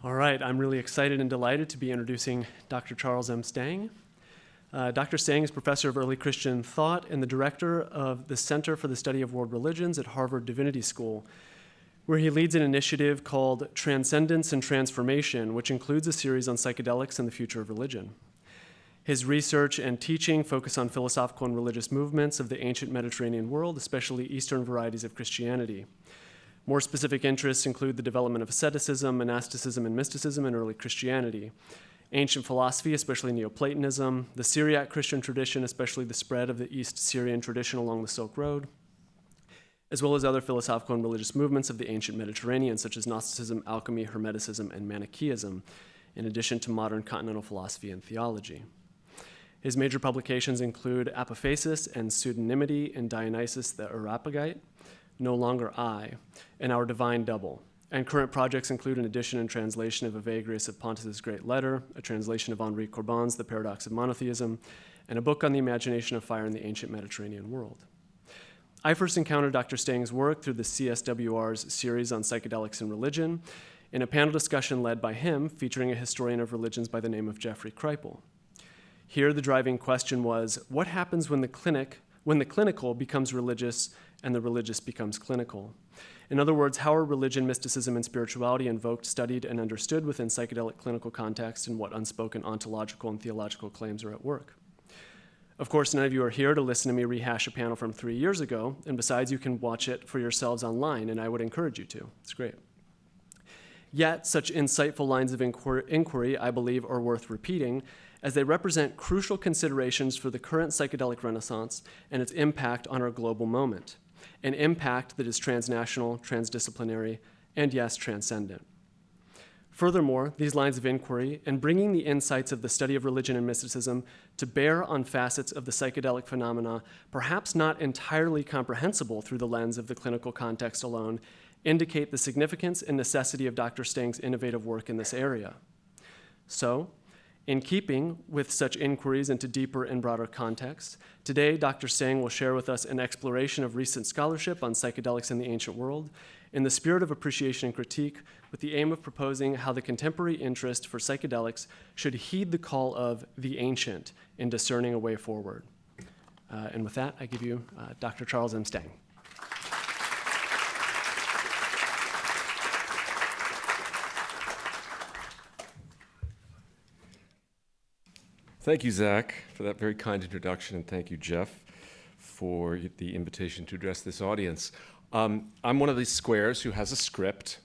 All right, I'm really excited and delighted to be introducing Dr. Charles M. Stang. Dr. Stang is professor of early Christian thought and the director of the Center for the Study of World Religions at Harvard Divinity School, where he leads an initiative called Transcendence and Transformation, which includes a series on psychedelics and the future of religion. His research and teaching focus on philosophical and religious movements of the ancient Mediterranean world, especially Eastern varieties of Christianity. More specific interests include the development of asceticism, monasticism, and mysticism in early Christianity, ancient philosophy, especially Neoplatonism, the Syriac Christian tradition, especially the spread of the East Syrian tradition along the Silk Road, as well as other philosophical and religious movements of the ancient Mediterranean, such as Gnosticism, Alchemy, Hermeticism, and Manichaeism, in addition to modern continental philosophy and theology. His major publications include Apophasis and Pseudonymity in Dionysus the Areopagite, No Longer I, and Our Divine Double. And current projects include an edition and translation of Evagrius of Pontus's Great Letter, a translation of Henri Corbin's The Paradox of Monotheism, and a book on the imagination of fire in the ancient Mediterranean world. I first encountered Dr. Stang's work through the CSWR's series on psychedelics and religion, in a panel discussion led by him featuring a historian of religions by the name of Jeffrey Kripal. Here, the driving question was, what happens when the clinical becomes religious and the religious becomes clinical? In other words, how are religion, mysticism, and spirituality invoked, studied, and understood within psychedelic clinical context, and what unspoken ontological and theological claims are at work? Of course, none of you are here to listen to me rehash a panel from 3 years ago, and besides, you can watch it for yourselves online, and I would encourage you to. It's great. Yet, such insightful lines of inquiry, I believe, are worth repeating, as they represent crucial considerations for the current psychedelic renaissance and its impact on our global moment, an impact that is transnational, transdisciplinary, and yes, transcendent. Furthermore, these lines of inquiry and bringing the insights of the study of religion and mysticism to bear on facets of the psychedelic phenomena, perhaps not entirely comprehensible through the lens of the clinical context alone, indicate the significance and necessity of Dr. Stang's innovative work in this area. So, in keeping with such inquiries into deeper and broader contexts, today Dr. Stang will share with us an exploration of recent scholarship on psychedelics in the ancient world in the spirit of appreciation and critique, with the aim of proposing how the contemporary interest for psychedelics should heed the call of the ancient in discerning a way forward. And with that, I give you Dr. Charles M. Stang. Thank you, Zach, for that very kind introduction, and thank you, Jeff, for the invitation to address this audience. I'm one of these squares who has a script,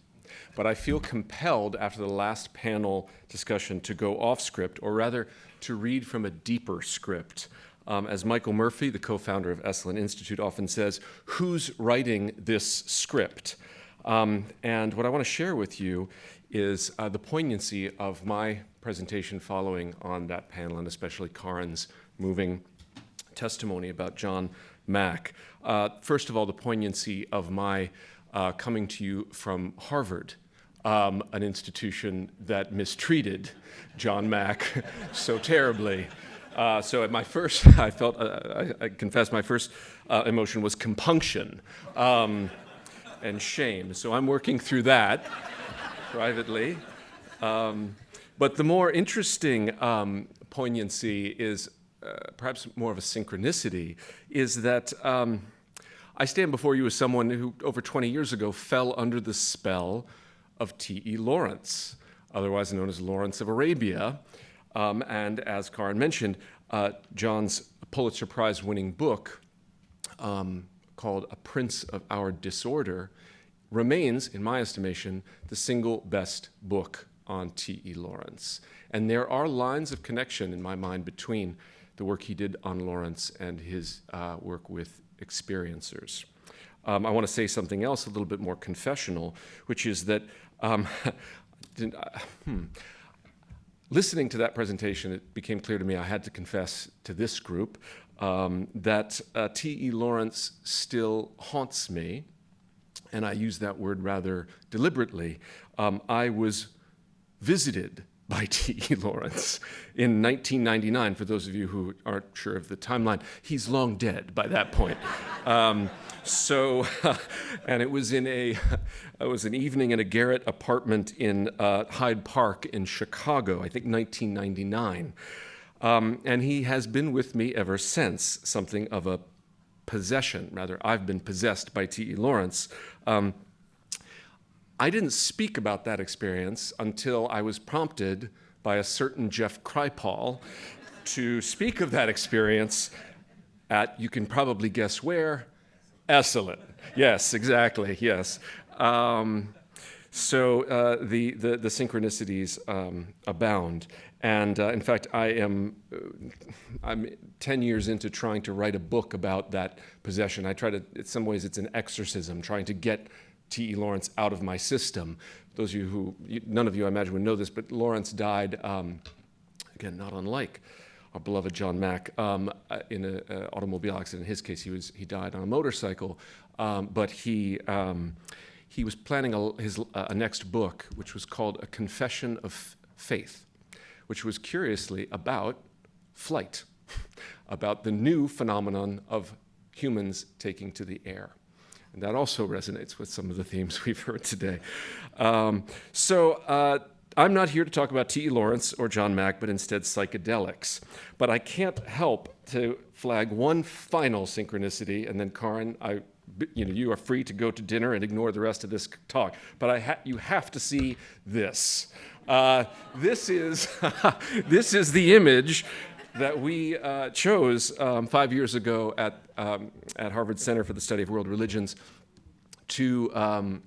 but I feel compelled after the last panel discussion to go off script, or rather to read from a deeper script. As Michael Murphy, the co-founder of Esalen Institute, often says, who's writing this script? And what I want to share with you is the poignancy of my presentation following on that panel, and especially Karin's moving testimony about John Mack. First of all, the poignancy of my coming to you from Harvard, an institution that mistreated John Mack so terribly. So at my first, I confess my first emotion was compunction and shame. So I'm working through that privately. But the more interesting poignancy is perhaps more of a synchronicity, is that I stand before you as someone who over 20 years ago fell under the spell of T.E. Lawrence, otherwise known as Lawrence of Arabia. And as Karin mentioned, John's Pulitzer Prize winning book called A Prince of Our Disorder remains, in my estimation, the single best book on T.E. Lawrence. And there are lines of connection in my mind between the work he did on Lawrence and his work with experiencers. I want to say something else a little bit more confessional, which is that listening to that presentation, it became clear to me I had to confess to this group that T.E. Lawrence still haunts me, and I use that word rather deliberately. I was visited by T.E. Lawrence in 1999. For those of you who aren't sure of the timeline, he's long dead by that point. And it was an evening in a garret apartment in Hyde Park in Chicago, I think 1999. And he has been with me ever since, something of a possession. Rather, I've been possessed by T.E. Lawrence. I didn't speak about that experience until I was prompted by a certain Jeff Kripal to speak of that experience at, you can probably guess where, Esalen. Yes, exactly, yes. So the synchronicities abound. And in fact, I'm 10 years into trying to write a book about that possession. I try to, in some ways, it's an exorcism, trying to get T.E. Lawrence out of my system. Those of you who, none of you I imagine would know this, but Lawrence died, again, not unlike our beloved John Mack, in an automobile accident. In his case, he died on a motorcycle, but he was planning a next book, which was called A Confession of Faith, which was curiously about flight, about the new phenomenon of humans taking to the air. And that also resonates with some of the themes we've heard today. So I'm not here to talk about T.E. Lawrence or John Mack, but instead psychedelics. But I can't help to flag one final synchronicity, and then Karin, you are free to go to dinner and ignore the rest of this talk. But you have to see this. This is the image that we chose 5 years ago at Harvard Center for the Study of World Religions to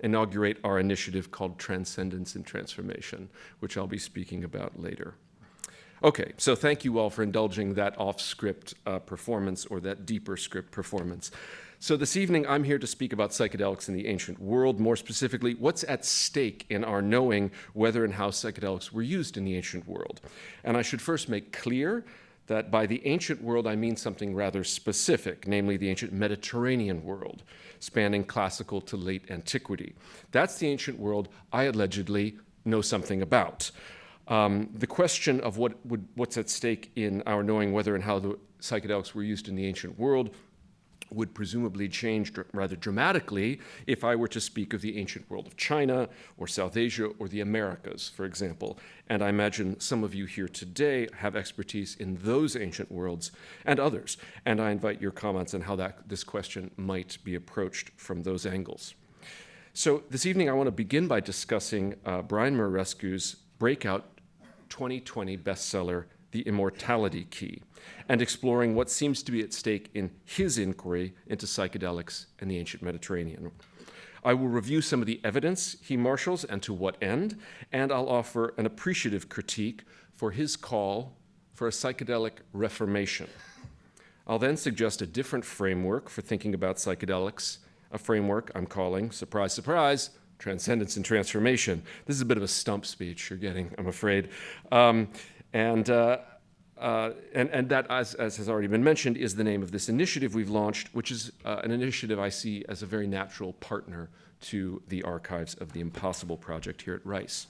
inaugurate our initiative called Transcendence and Transformation, which I'll be speaking about later. Okay, so thank you all for indulging that off-script performance, or that deeper script performance. So this evening, I'm here to speak about psychedelics in the ancient world, more specifically, what's at stake in our knowing whether and how psychedelics were used in the ancient world. And I should first make clear that by the ancient world, I mean something rather specific, namely the ancient Mediterranean world, spanning classical to late antiquity. That's the ancient world I allegedly know something about. The question of what's at stake in our knowing whether and how the psychedelics were used in the ancient world would presumably change rather dramatically if I were to speak of the ancient world of China or South Asia or the Americas, for example. And I imagine some of you here today have expertise in those ancient worlds and others. And I invite your comments on how this question might be approached from those angles. So this evening, I want to begin by discussing Brian Murarescu's breakout 2020 bestseller, The Immortality Key, and exploring what seems to be at stake in his inquiry into psychedelics and the ancient Mediterranean. I will review some of the evidence he marshals and to what end, and I'll offer an appreciative critique for his call for a psychedelic reformation. I'll then suggest a different framework for thinking about psychedelics, a framework I'm calling, surprise, surprise, Transcendence and Transformation. This is a bit of a stump speech you're getting, I'm afraid. And that, as has already been mentioned, is the name of this initiative we've launched, which is an initiative I see as a very natural partner to the Archives of the Impossible project here at Rice.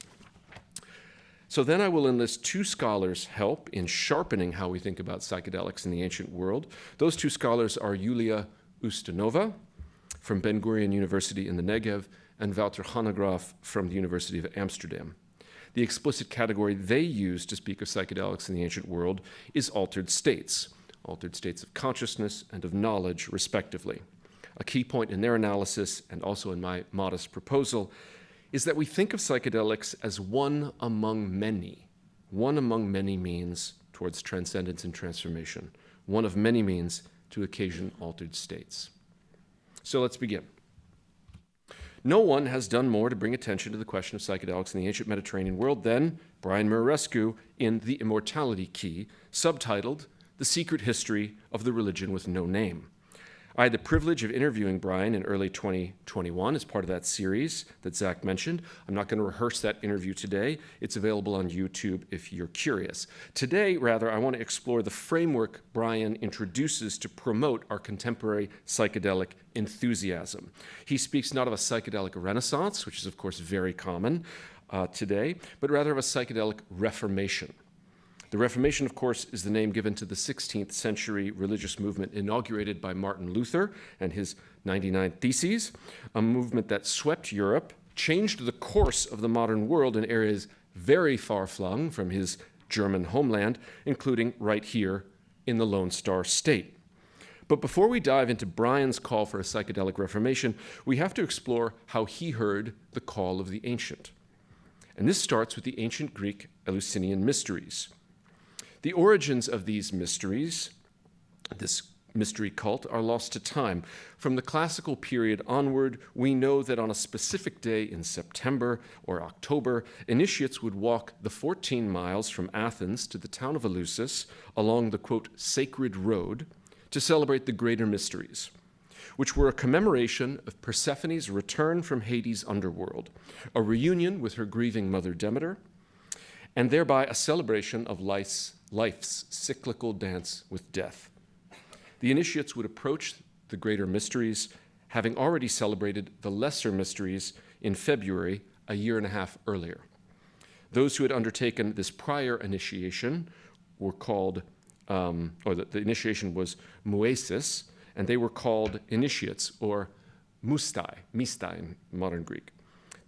So then I will enlist two scholars' help in sharpening how we think about psychedelics in the ancient world. Those two scholars are Yulia Ustinova from Ben-Gurion University in the Negev and Wouter Hanegraaff from the University of Amsterdam. The explicit category they use to speak of psychedelics in the ancient world is altered states of consciousness and of knowledge, respectively. A key point in their analysis, and also in my modest proposal, is that we think of psychedelics as one among many means towards transcendence and transformation, one of many means to occasion altered states. So let's begin. No one has done more to bring attention to the question of psychedelics in the ancient Mediterranean world than Brian Murarescu in The Immortality Key, subtitled The Secret History of the Religion with No Name. I had the privilege of interviewing Brian in early 2021 as part of that series that Zach mentioned. I'm not going to rehearse that interview today. It's available on YouTube if you're curious. Today, rather, I want to explore the framework Brian introduces to promote our contemporary psychedelic enthusiasm. He speaks not of a psychedelic renaissance, which is, of course, very common, today, but rather of a psychedelic reformation. The Reformation, of course, is the name given to the 16th century religious movement inaugurated by Martin Luther and his 99 Theses, a movement that swept Europe, changed the course of the modern world in areas very far-flung from his German homeland, including right here in the Lone Star State. But before we dive into Brian's call for a psychedelic reformation, we have to explore how he heard the call of the ancient. And this starts with the ancient Greek Eleusinian mysteries. The origins of these mysteries, this mystery cult, are lost to time. From the classical period onward, we know that on a specific day in September or October, initiates would walk the 14 miles from Athens to the town of Eleusis along the, quote, sacred road to celebrate the greater mysteries, which were a commemoration of Persephone's return from Hades' underworld, a reunion with her grieving mother Demeter, and thereby a celebration of life's cyclical dance with death. The initiates would approach the greater mysteries, having already celebrated the lesser mysteries in February, a year and a half earlier. Those who had undertaken this prior initiation were called, the initiation was muesis, and they were called initiates, or mustai in modern Greek.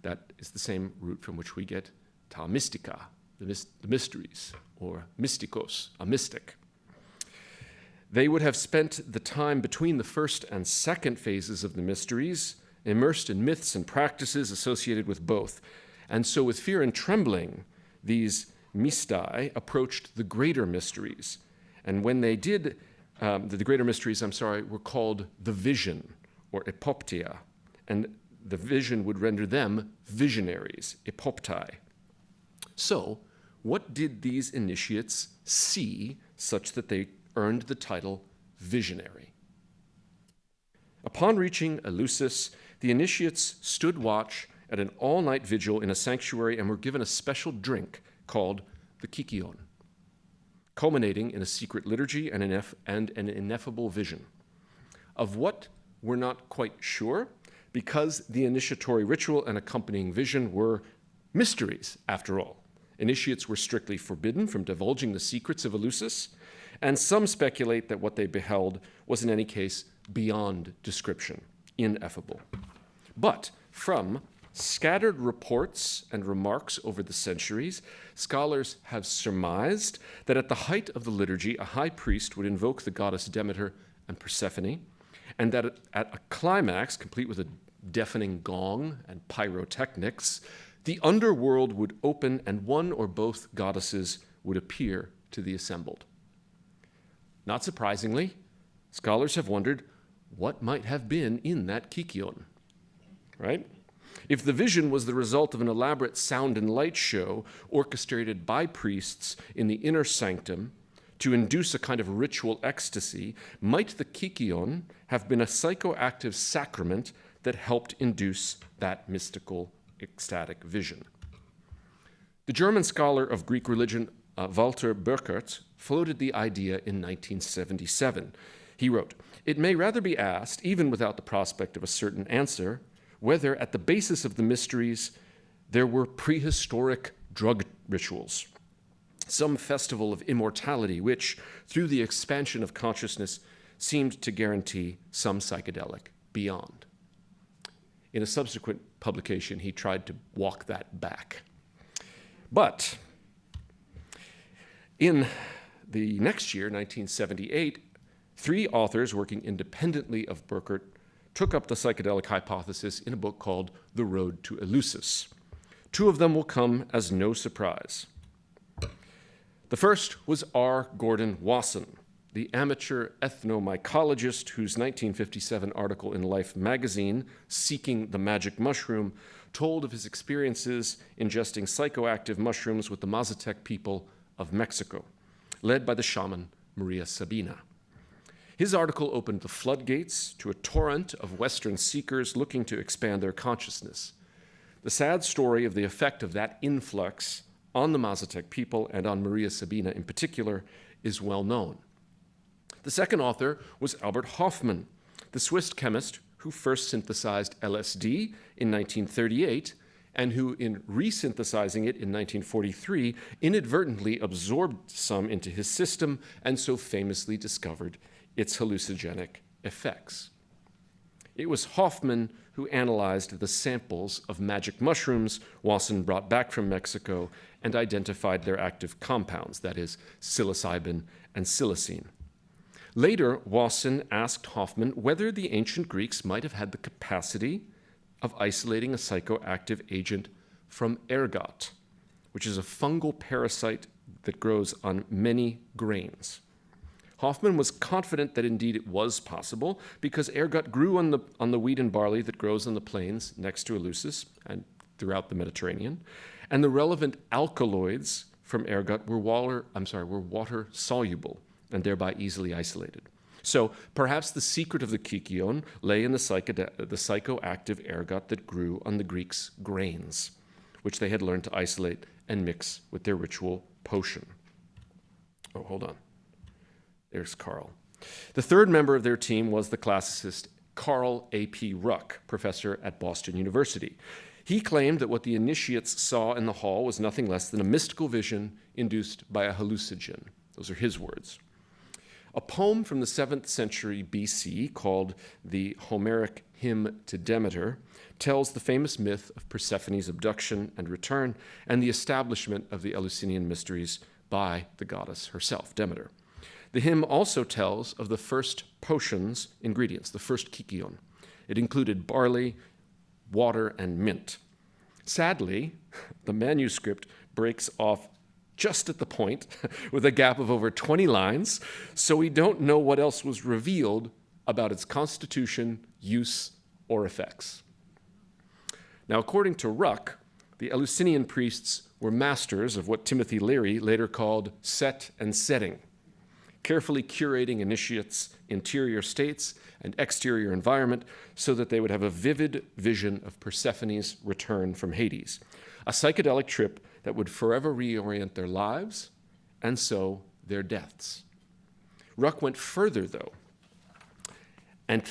That is the same root from which we get ta mystica, the mysteries, or mystikos, a mystic. They would have spent the time between the first and second phases of the mysteries immersed in myths and practices associated with both. And so with fear and trembling, these mystai approached the greater mysteries. And when they did, the greater mysteries, were called the vision, or epoptia. And the vision would render them visionaries, epoptai. So, what did these initiates see such that they earned the title visionary? Upon reaching Eleusis, the initiates stood watch at an all-night vigil in a sanctuary and were given a special drink called the kykion, culminating in a secret liturgy and an ineffable vision. Of what we're not quite sure, because the initiatory ritual and accompanying vision were mysteries, after all. Initiates were strictly forbidden from divulging the secrets of Eleusis, and some speculate that what they beheld was in any case beyond description, ineffable. But from scattered reports and remarks over the centuries, scholars have surmised that at the height of the liturgy, a high priest would invoke the goddess Demeter and Persephone, and that at a climax, complete with a deafening gong and pyrotechnics, the underworld would open and one or both goddesses would appear to the assembled. Not surprisingly, scholars have wondered what might have been in that kykion, right? If the vision was the result of an elaborate sound and light show orchestrated by priests in the inner sanctum to induce a kind of ritual ecstasy, might the kykion have been a psychoactive sacrament that helped induce that mystical ecstatic vision? The German scholar of Greek religion, Walter Burkert, floated the idea in 1977. He wrote, "It may rather be asked, even without the prospect of a certain answer, whether at the basis of the mysteries there were prehistoric drug rituals, some festival of immortality which, through the expansion of consciousness, seemed to guarantee some psychedelic beyond." In a subsequent publication, he tried to walk that back. But in the next year, 1978, 3 authors working independently of Burkert took up the psychedelic hypothesis in a book called The Road to Eleusis. 2 of them will come as no surprise. The first was R. Gordon Wasson, the amateur ethnomycologist whose 1957 article in Life magazine, Seeking the Magic Mushroom, told of his experiences ingesting psychoactive mushrooms with the Mazatec people of Mexico, led by the shaman Maria Sabina. His article opened the floodgates to a torrent of Western seekers looking to expand their consciousness. The sad story of the effect of that influx on the Mazatec people and on Maria Sabina in particular is well known. The second author was Albert Hofmann, the Swiss chemist who first synthesized LSD in 1938 and who, in resynthesizing it in 1943, inadvertently absorbed some into his system and so famously discovered its hallucinogenic effects. It was Hoffman who analyzed the samples of magic mushrooms Wasson brought back from Mexico and identified their active compounds, that is, psilocybin and psilocine. Later, Wasson asked Hoffman whether the ancient Greeks might have had the capacity of isolating a psychoactive agent from ergot, which is a fungal parasite that grows on many grains. Hoffman was confident that indeed it was possible because ergot grew on the wheat and barley that grows on the plains next to Eleusis and throughout the Mediterranean, and the relevant alkaloids from ergot were water soluble and thereby easily isolated. So perhaps the secret of the kykeon lay in the psychoactive ergot that grew on the Greeks' grains, which they had learned to isolate and mix with their ritual potion. Oh, hold on. There's Carl. The third member of their team was the classicist Carl A.P. Ruck, professor at Boston University. He claimed that what the initiates saw in the hall was nothing less than a mystical vision induced by a hallucinogen. Those are his words. A poem from the 7th century BC called the Homeric Hymn to Demeter tells the famous myth of Persephone's abduction and return and the establishment of the Eleusinian mysteries by the goddess herself, Demeter. The hymn also tells of the first potion's ingredients, the first kykeon. It included barley, water, and mint. Sadly, the manuscript breaks off just at the point with a gap of over 20 lines, so we don't know what else was revealed about its constitution, use, or effects. Now, according to Ruck, the Eleusinian priests were masters of what Timothy Leary later called set and setting, carefully curating initiates' interior states and exterior environment so that they would have a vivid vision of Persephone's return from Hades, a psychedelic trip that would forever reorient their lives and so their deaths. Ruck went further, though, and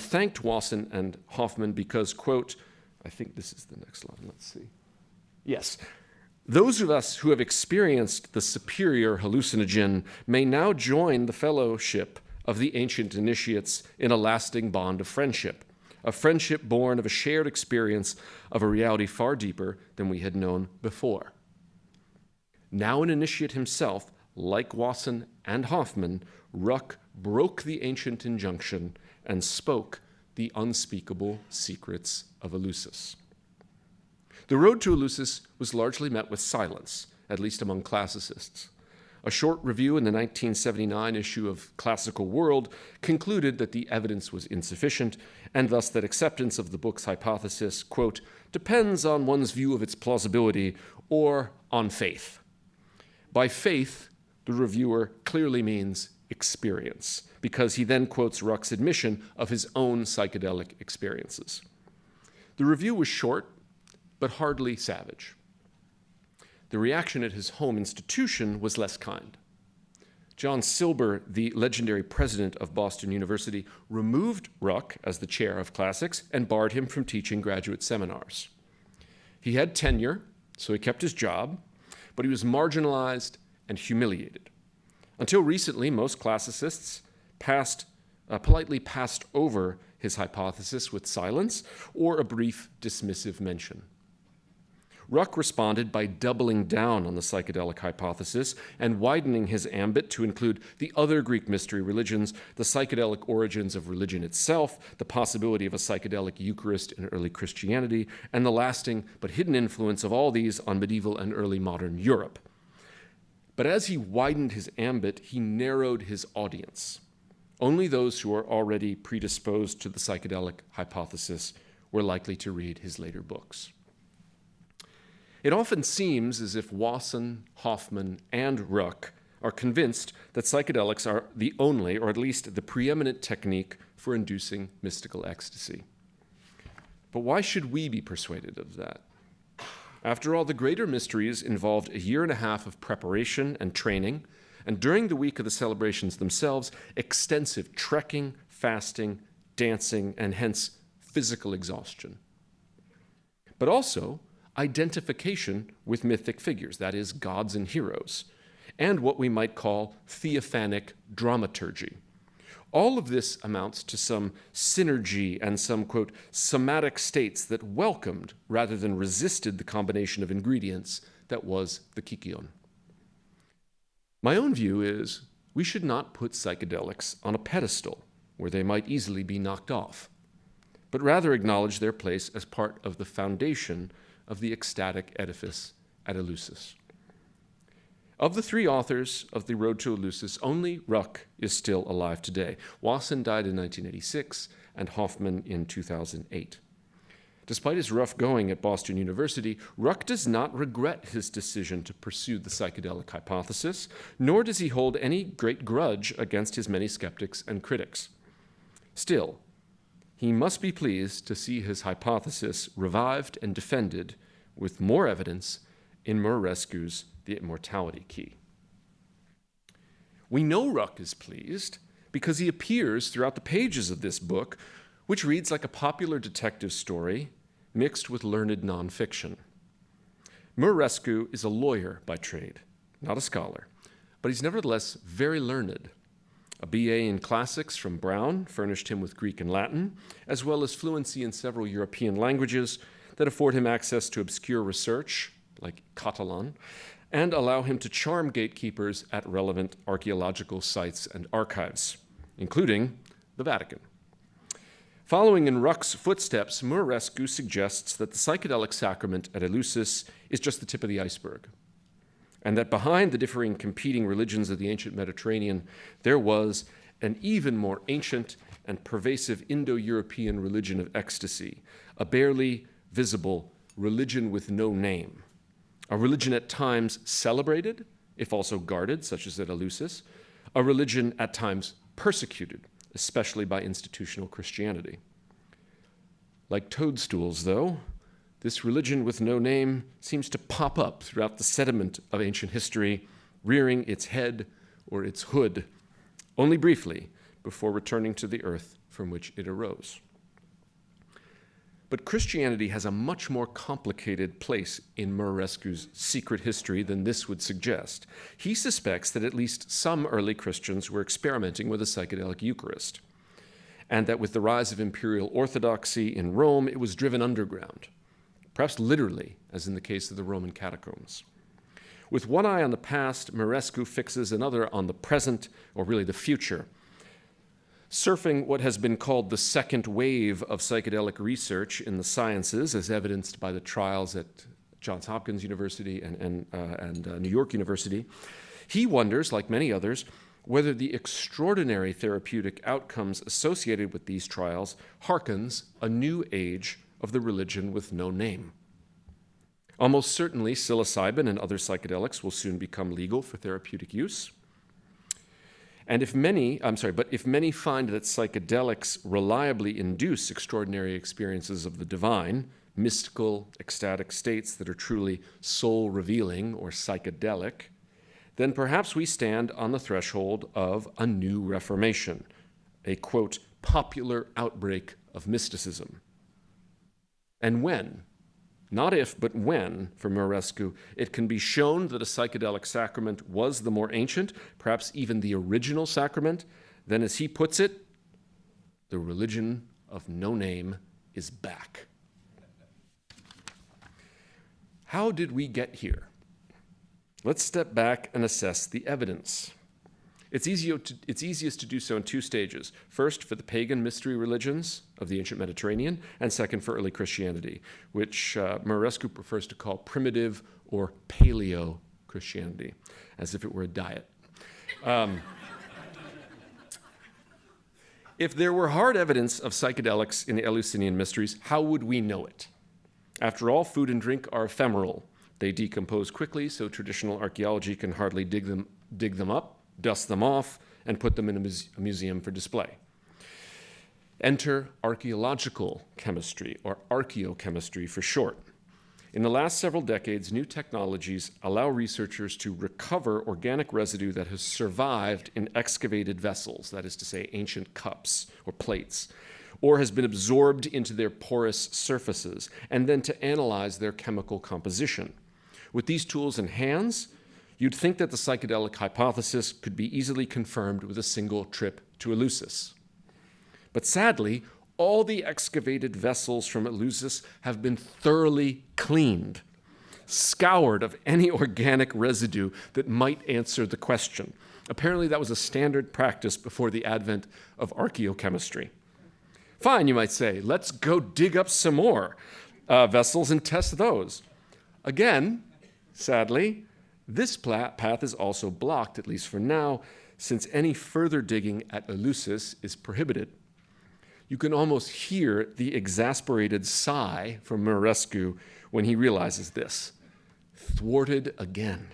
thanked Wasson and Hoffman because, quote, I think this is the next line, let's see. Yes. Those of us who have experienced the superior hallucinogen may now join the fellowship of the ancient initiates in a lasting bond of friendship, a friendship born of a shared experience of a reality far deeper than we had known before. Now an initiate himself, like Wasson and Hoffman, Ruck broke the ancient injunction and spoke the unspeakable secrets of Eleusis. The road to Eleusis was largely met with silence, at least among classicists. A short review in the 1979 issue of Classical World concluded that the evidence was insufficient, and thus that acceptance of the book's hypothesis, quote, depends on one's view of its plausibility or on faith. By faith, the reviewer clearly means experience, because he then quotes Ruck's admission of his own psychedelic experiences. The review was short, but hardly savage. The reaction at his home institution was less kind. John Silber, the legendary president of Boston University, removed Ruck as the chair of classics and barred him from teaching graduate seminars. He had tenure, so he kept his job, but he was marginalized and humiliated. Until recently, most classicists politely passed over his hypothesis with silence or a brief dismissive mention. Ruck responded by doubling down on the psychedelic hypothesis and widening his ambit to include the other Greek mystery religions, the psychedelic origins of religion itself, the possibility of a psychedelic Eucharist in early Christianity, and the lasting but hidden influence of all these on medieval and early modern Europe. But as he widened his ambit, he narrowed his audience. Only those who are already predisposed to the psychedelic hypothesis were likely to read his later books. It often seems as if Wasson, Hoffman, and Ruck are convinced that psychedelics are the only, or at least the preeminent technique for inducing mystical ecstasy. But why should we be persuaded of that? After all, the greater mysteries involved a year and a half of preparation and training, and during the week of the celebrations themselves, extensive trekking, fasting, dancing, and hence physical exhaustion. But also, identification with mythic figures, that is, gods and heroes, and what we might call theophanic dramaturgy. All of this amounts to some synergy and some, quote, somatic states that welcomed rather than resisted the combination of ingredients that was the kykeon. My own view is we should not put psychedelics on a pedestal where they might easily be knocked off, but rather acknowledge their place as part of the foundation of the ecstatic edifice at Eleusis. Of the three authors of The Road to Eleusis, only Ruck is still alive today. Wasson died in 1986 and Hoffman in 2008. Despite his rough going at Boston University, Ruck does not regret his decision to pursue the psychedelic hypothesis, nor does he hold any great grudge against his many skeptics and critics. Still, he must be pleased to see his hypothesis revived and defended with more evidence in Murarescu's The Immortality Key. We know Ruck is pleased because he appears throughout the pages of this book, which reads like a popular detective story mixed with learned nonfiction. Murarescu is a lawyer by trade, not a scholar, but he's nevertheless very learned. A BA in classics from Brown furnished him with Greek and Latin, as well as fluency in several European languages that afford him access to obscure research, like Catalan, and allow him to charm gatekeepers at relevant archaeological sites and archives, including the Vatican. Following in Ruck's footsteps, Murarescu suggests that the psychedelic sacrament at Eleusis is just the tip of the iceberg, and that behind the differing competing religions of the ancient Mediterranean, there was an even more ancient and pervasive Indo-European religion of ecstasy, a barely visible religion with no name, a religion at times celebrated, if also guarded, such as at Eleusis, a religion at times persecuted, especially by institutional Christianity. Like toadstools, though, this religion with no name seems to pop up throughout the sediment of ancient history, rearing its head or its hood, only briefly before returning to the earth from which it arose. But Christianity has a much more complicated place in Murarescu's secret history than this would suggest. He suspects that at least some early Christians were experimenting with a psychedelic Eucharist, and that with the rise of imperial orthodoxy in Rome, it was driven underground, perhaps literally, as in the case of the Roman catacombs. With one eye on the past, Murarescu fixes another on the present, or really the future, surfing what has been called the second wave of psychedelic research in the sciences, as evidenced by the trials at Johns Hopkins University and New York University. He wonders, like many others, whether the extraordinary therapeutic outcomes associated with these trials hearkens a new age of the religion with no name. Almost certainly, psilocybin and other psychedelics will soon become legal for therapeutic use. And if many find that psychedelics reliably induce extraordinary experiences of the divine, mystical, ecstatic states that are truly soul-revealing or psychedelic, then perhaps we stand on the threshold of a new reformation, a, quote, popular outbreak of mysticism. And when, not if, but when, for Murarescu, it can be shown that a psychedelic sacrament was the more ancient, perhaps even the original sacrament, then, as he puts it, the religion of no name is back. How did we get here? Let's step back and assess the evidence. It's easiest to do so in two stages. First, for the pagan mystery religions of the ancient Mediterranean, and second, for early Christianity, which Murarescu prefers to call primitive or paleo-Christianity, as if it were a diet. If there were hard evidence of psychedelics in the Eleusinian mysteries, how would we know it? After all, food and drink are ephemeral. They decompose quickly, so traditional archaeology can hardly dig them up, dust them off, and put them in a museum for display. Enter archaeological chemistry, or archaeochemistry for short. In the last several decades, new technologies allow researchers to recover organic residue that has survived in excavated vessels, that is to say, ancient cups or plates, or has been absorbed into their porous surfaces, and then to analyze their chemical composition. With these tools in hands, you'd think that the psychedelic hypothesis could be easily confirmed with a single trip to Eleusis. But sadly, all the excavated vessels from Eleusis have been thoroughly cleaned, scoured of any organic residue that might answer the question. Apparently, that was a standard practice before the advent of archaeochemistry. Fine, you might say, let's go dig up some more vessels and test those. Again, sadly, this path is also blocked, at least for now, since any further digging at Eleusis is prohibited. You can almost hear the exasperated sigh from Murarescu when he realizes this. Thwarted again.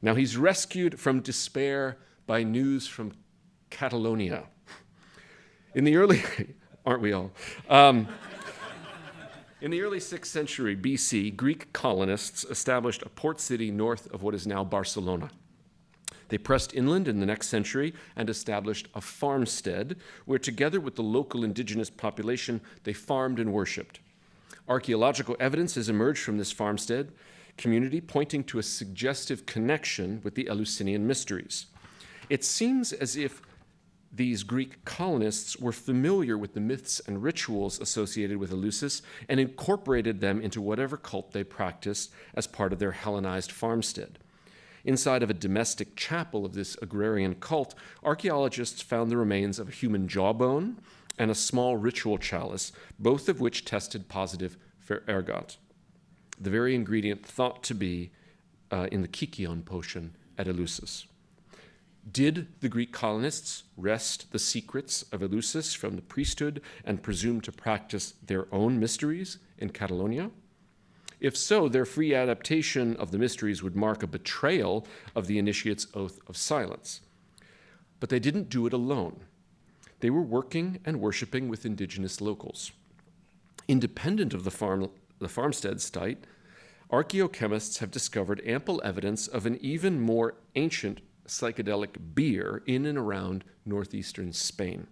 Now he's rescued from despair by news from Catalonia. In the early, aren't we all? In the early 6th century BC, Greek colonists established a port city north of what is now Barcelona. They pressed inland in the next century and established a farmstead where, together with the local indigenous population, they farmed and worshipped. Archaeological evidence has emerged from this farmstead community, pointing to a suggestive connection with the Eleusinian mysteries. It seems as if these Greek colonists were familiar with the myths and rituals associated with Eleusis and incorporated them into whatever cult they practiced as part of their Hellenized farmstead. Inside of a domestic chapel of this agrarian cult, archaeologists found the remains of a human jawbone and a small ritual chalice, both of which tested positive for ergot, the very ingredient thought to be in the kykeon potion at Eleusis. Did the Greek colonists wrest the secrets of Eleusis from the priesthood and presume to practice their own mysteries in Catalonia? If so, their free adaptation of the mysteries would mark a betrayal of the initiate's oath of silence. But they didn't do it alone. They were working and worshiping with indigenous locals. Independent of the farmstead site, archaeochemists have discovered ample evidence of an even more ancient psychedelic beer in and around northeastern Spain.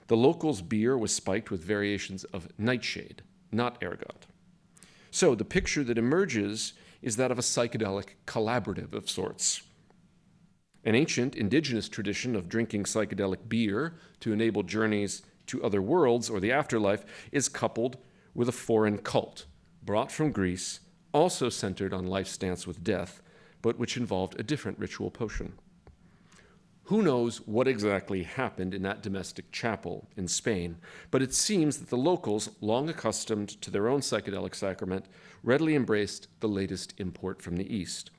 The locals' beer was spiked with variations of nightshade, not ergot. So the picture that emerges is that of a psychedelic collaborative of sorts. An ancient indigenous tradition of drinking psychedelic beer to enable journeys to other worlds or the afterlife is coupled with a foreign cult brought from Greece, also centered on life's dance with death, but which involved a different ritual potion. Who knows what exactly happened in that domestic chapel in Spain, but it seems that the locals, long accustomed to their own psychedelic sacrament, readily embraced the latest import from the East.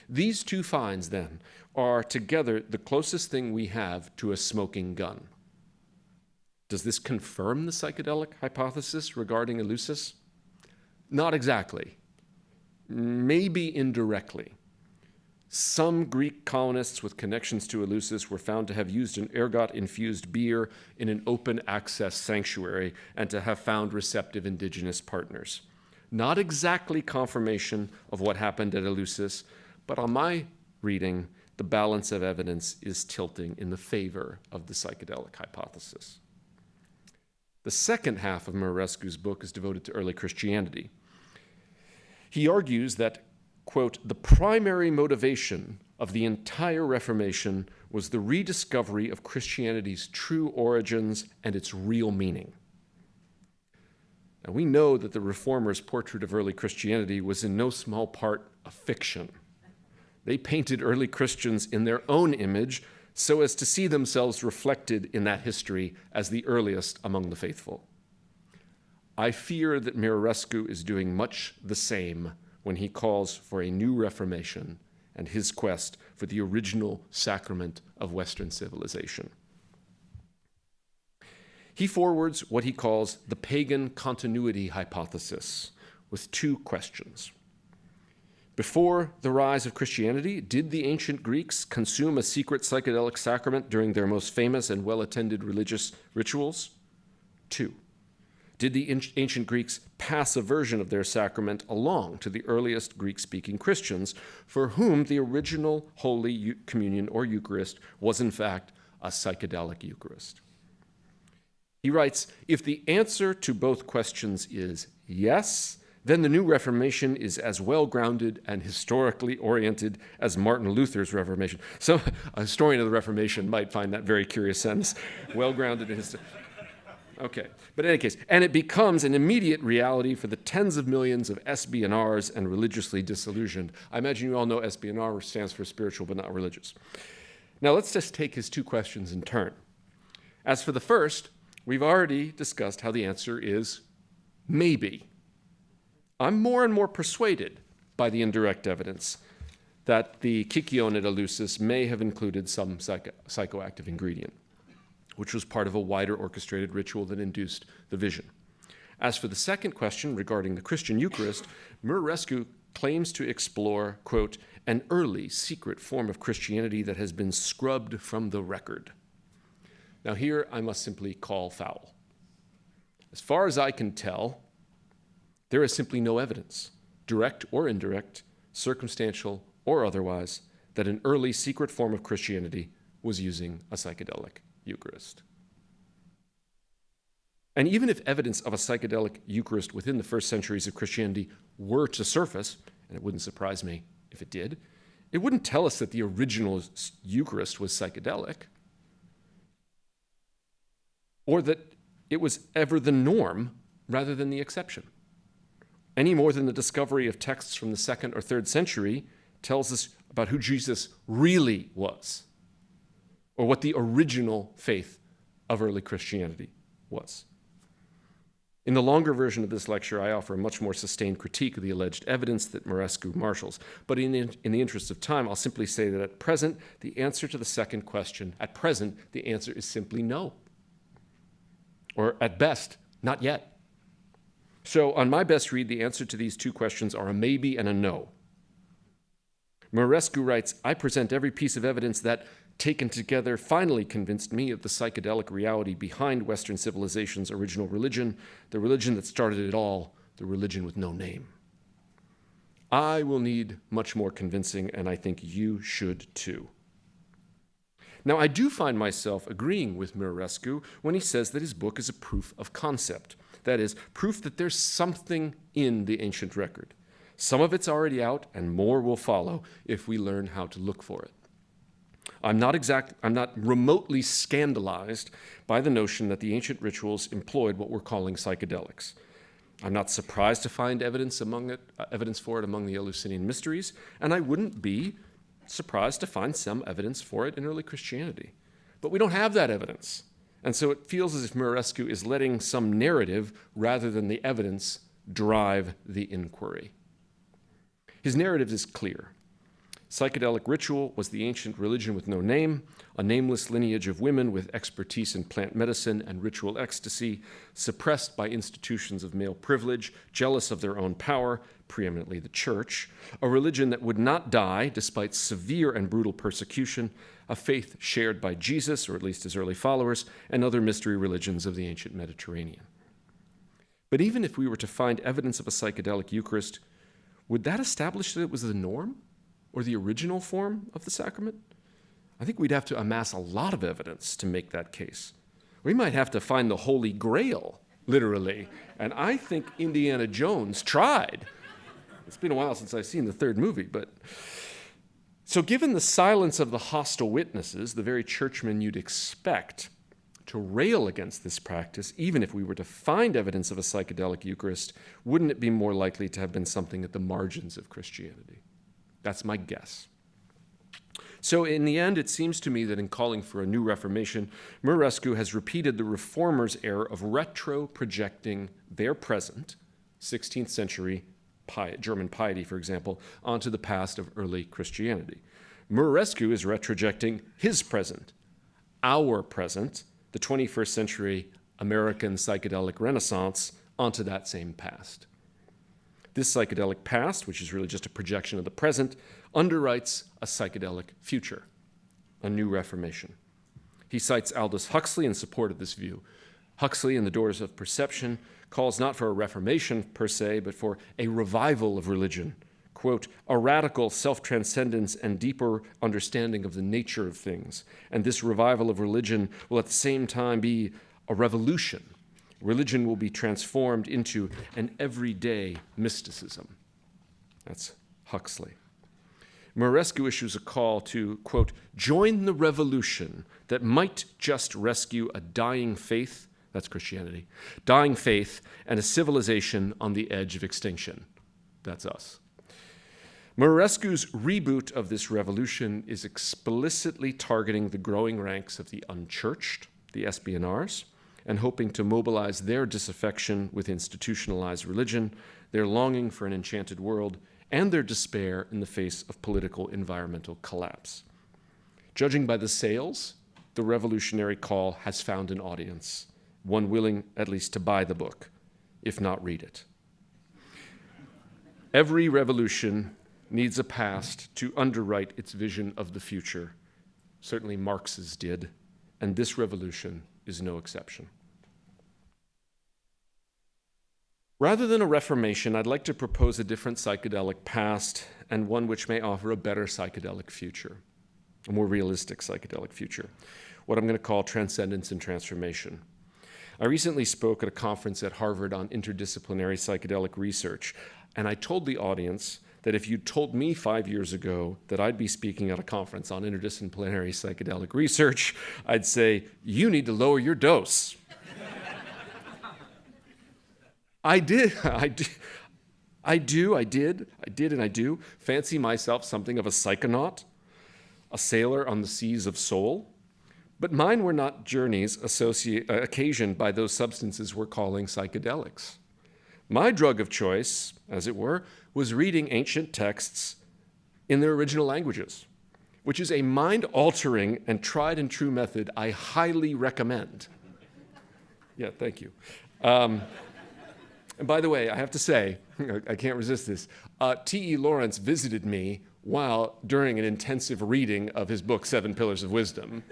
These two finds, then, are together the closest thing we have to a smoking gun. Does this confirm the psychedelic hypothesis regarding Eleusis? Not exactly. Maybe indirectly. Some Greek colonists with connections to Eleusis were found to have used an ergot-infused beer in an open-access sanctuary and to have found receptive indigenous partners. Not exactly confirmation of what happened at Eleusis, but on my reading, the balance of evidence is tilting in the favor of the psychedelic hypothesis. The second half of Murarescu's book is devoted to early Christianity. He argues that, quote, the primary motivation of the entire Reformation was the rediscovery of Christianity's true origins and its real meaning. Now, we know that the Reformers' portrait of early Christianity was in no small part a fiction. They painted early Christians in their own image so as to see themselves reflected in that history as the earliest among the faithful. I fear that Murarescu is doing much the same when he calls for a new Reformation and his quest for the original sacrament of Western civilization. He forwards what he calls the pagan continuity hypothesis with two questions. Before the rise of Christianity, did the ancient Greeks consume a secret psychedelic sacrament during their most famous and well-attended religious rituals? 2. Did the ancient Greeks pass a version of their sacrament along to the earliest Greek-speaking Christians, for whom the original Holy Communion or Eucharist was in fact a psychedelic Eucharist? He writes, if the answer to both questions is yes, then the New Reformation is as well-grounded and historically oriented as Martin Luther's Reformation. So a historian of the Reformation might find that very curious sentence, well-grounded in history. Okay, but in any case, and it becomes an immediate reality for the tens of millions of SBNRs and religiously disillusioned. I imagine you all know SBNR stands for spiritual but not religious. Now let's just take his two questions in turn. As for the first, we've already discussed how the answer is maybe. I'm more and more persuaded by the indirect evidence that the kykeon et eleusis may have included some psychoactive ingredient, which was part of a wider orchestrated ritual that induced the vision. As for the second question regarding the Christian Eucharist, Murarescu claims to explore, quote, an early secret form of Christianity that has been scrubbed from the record. Now here I must simply call foul. As far as I can tell, there is simply no evidence, direct or indirect, circumstantial or otherwise, that an early secret form of Christianity was using a psychedelic Eucharist. And even if evidence of a psychedelic Eucharist within the first centuries of Christianity were to surface, and it wouldn't surprise me if it did, it wouldn't tell us that the original Eucharist was psychedelic, or that it was ever the norm rather than the exception. Any more than the discovery of texts from the 2nd or 3rd century tells us about who Jesus really was, or what the original faith of early Christianity was. In the longer version of this lecture, I offer a much more sustained critique of the alleged evidence that Murarescu marshals. But in the interest of time, I'll simply say that at present, the answer to the second question, at present, the answer is simply no. Or at best, not yet. So on my best read, the answer to these two questions are a maybe and a no. Murarescu writes, I present every piece of evidence that, taken together, finally convinced me of the psychedelic reality behind Western civilization's original religion, the religion that started it all, the religion with no name. I will need much more convincing, and I think you should too. Now, I do find myself agreeing with Murarescu when he says that his book is a proof of concept. That is, proof that there's something in the ancient record. Some of it's already out, and more will follow if we learn how to look for it. I'm not remotely scandalized by the notion that the ancient rituals employed what we're calling psychedelics. I'm not surprised to find evidence for it among the Eleusinian mysteries, and I wouldn't be surprised to find some evidence for it in early Christianity. But we don't have that evidence. And so it feels as if Murarescu is letting some narrative rather than the evidence drive the inquiry. His narrative is clear. Psychedelic ritual was the ancient religion with no name, a nameless lineage of women with expertise in plant medicine and ritual ecstasy, suppressed by institutions of male privilege, jealous of their own power, preeminently the church, a religion that would not die despite severe and brutal persecution, a faith shared by Jesus, or at least his early followers, and other mystery religions of the ancient Mediterranean. But even if we were to find evidence of a psychedelic Eucharist, would that establish that it was the norm or the original form of the sacrament? I think we'd have to amass a lot of evidence to make that case. We might have to find the Holy Grail, literally, and I think Indiana Jones tried. It's been a while since I've seen the third movie, but... So given the silence of the hostile witnesses, the very churchmen you'd expect to rail against this practice, even if we were to find evidence of a psychedelic Eucharist, wouldn't it be more likely to have been something at the margins of Christianity? That's my guess. So in the end, it seems to me that in calling for a new Reformation, Murarescu has repeated the Reformers' error of retro-projecting their present, 16th century German piety, for example, onto the past of early Christianity. Murarescu is retrojecting his present, our present, the 21st century American psychedelic renaissance, onto that same past. This psychedelic past, which is really just a projection of the present, underwrites a psychedelic future, a new Reformation. He cites Aldous Huxley in support of this view. Huxley, in The Doors of Perception, calls not for a reformation per se, but for a revival of religion. Quote, a radical self-transcendence and deeper understanding of the nature of things. And this revival of religion will at the same time be a revolution. Religion will be transformed into an everyday mysticism. That's Huxley. Muraresku issues a call to, quote, join the revolution that might just rescue a dying faith, that's Christianity, dying faith and a civilization on the edge of extinction. That's us. Muraresku's reboot of this revolution is explicitly targeting the growing ranks of the unchurched, the espionars, and hoping to mobilize their disaffection with institutionalized religion, their longing for an enchanted world, and their despair in the face of political environmental collapse. Judging by the sales, the revolutionary call has found an audience, one willing at least to buy the book, if not read it. Every revolution needs a past to underwrite its vision of the future. Certainly Marx's did, and this revolution is no exception. Rather than a reformation, I'd like to propose a different psychedelic past and one which may offer a better psychedelic future, a more realistic psychedelic future, what I'm going to call transcendence and transformation. I recently spoke at a conference at Harvard on interdisciplinary psychedelic research, and I told the audience that if you'd told me 5 years ago that I'd be speaking at a conference on interdisciplinary psychedelic research, I'd say, you need to lower your dose. I did, and I do fancy myself something of a psychonaut, a sailor on the seas of soul. But mine were not journeys occasioned by those substances we're calling psychedelics. My drug of choice, as it were, was reading ancient texts in their original languages, which is a mind-altering and tried-and-true method I highly recommend. Yeah, thank you. And by the way, I have to say, I can't resist this, T.E. Lawrence visited me during an intensive reading of his book, 7 Pillars of Wisdom.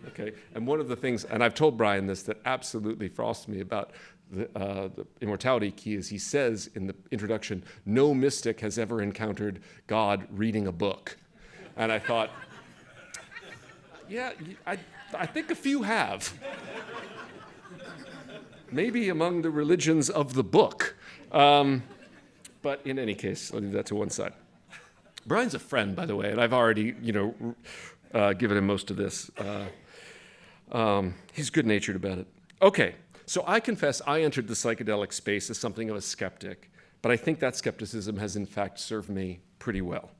Okay, and one of the things, and I've told Brian this, that absolutely frosts me about the immortality key is he says in the introduction, no mystic has ever encountered God reading a book. And I thought, yeah, I think a few have. Maybe among the religions of the book. But in any case, I'll leave that to one side. Brian's a friend, by the way, and I've already, given him most of this. He's good-natured about it. Okay, so I confess I entered the psychedelic space as something of a skeptic, but I think that skepticism has in fact served me pretty well.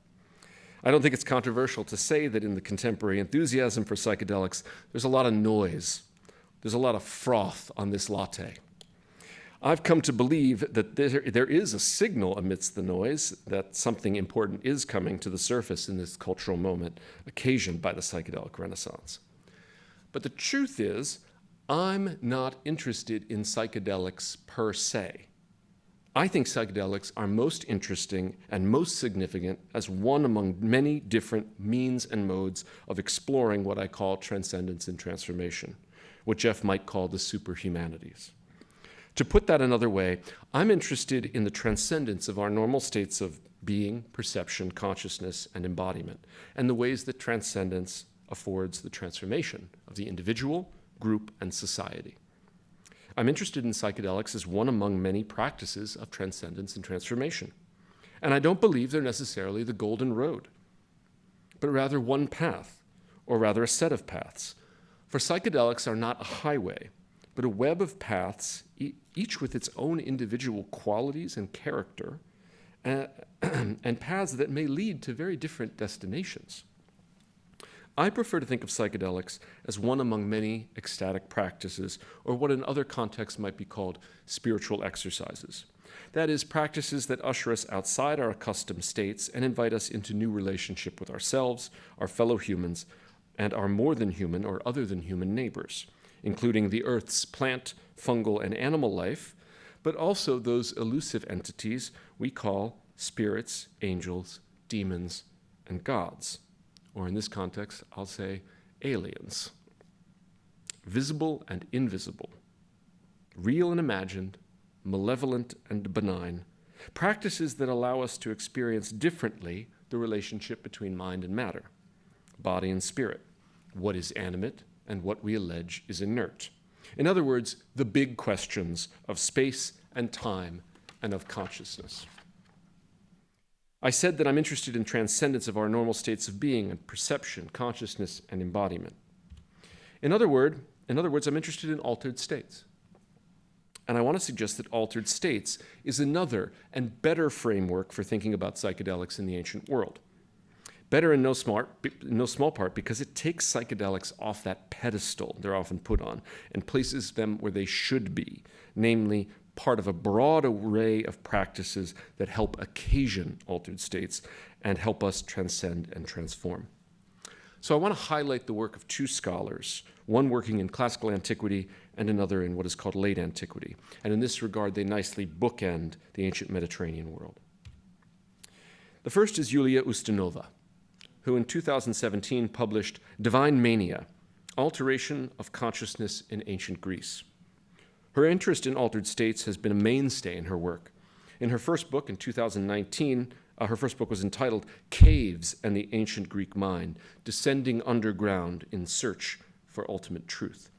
I don't think it's controversial to say that in the contemporary enthusiasm for psychedelics, there's a lot of noise. There's a lot of froth on this latte. I've come to believe that there is a signal amidst the noise that something important is coming to the surface in this cultural moment occasioned by the psychedelic renaissance. But the truth is, I'm not interested in psychedelics per se. I think psychedelics are most interesting and most significant as one among many different means and modes of exploring what I call transcendence and transformation, what Jeff might call the superhumanities. To put that another way, I'm interested in the transcendence of our normal states of being, perception, consciousness, and embodiment, and the ways that transcendence affords the transformation of the individual, group, and society. I'm interested in psychedelics as one among many practices of transcendence and transformation. And I don't believe they're necessarily the golden road, but rather one path, or rather a set of paths. For psychedelics are not a highway, but a web of paths, each with its own individual qualities and character, and paths that may lead to very different destinations. I prefer to think of psychedelics as one among many ecstatic practices, or what in other contexts might be called spiritual exercises. That is, practices that usher us outside our accustomed states and invite us into new relationship with ourselves, our fellow humans, and our more than human or other than human neighbors, including the Earth's plant, fungal, and animal life, but also those elusive entities we call spirits, angels, demons, and gods. Or in this context, I'll say aliens. Visible and invisible, real and imagined, malevolent and benign, practices that allow us to experience differently the relationship between mind and matter, body and spirit, what is animate and what we allege is inert, In other words, the big questions of space and time and of consciousness. I said that I'm interested in transcendence of our normal states of being and perception, consciousness, and embodiment. In other words, I'm interested in altered states. And I want to suggest that altered states is another and better framework for thinking about psychedelics in the ancient world. Better in no small part because it takes psychedelics off that pedestal they're often put on and places them where they should be, namely part of a broad array of practices that help occasion altered states and help us transcend and transform. So I want to highlight the work of two scholars, one working in classical antiquity and another in what is called late antiquity. And in this regard, they nicely bookend the ancient Mediterranean world. The first is Julia Ustinova, who in 2017 published Divine Mania, Alteration of Consciousness in Ancient Greece. Her interest in altered states has been a mainstay in her work. In her first book in 2019, her first book was entitled Caves and the Ancient Greek Mind, Descending Underground in Search for Ultimate Truth,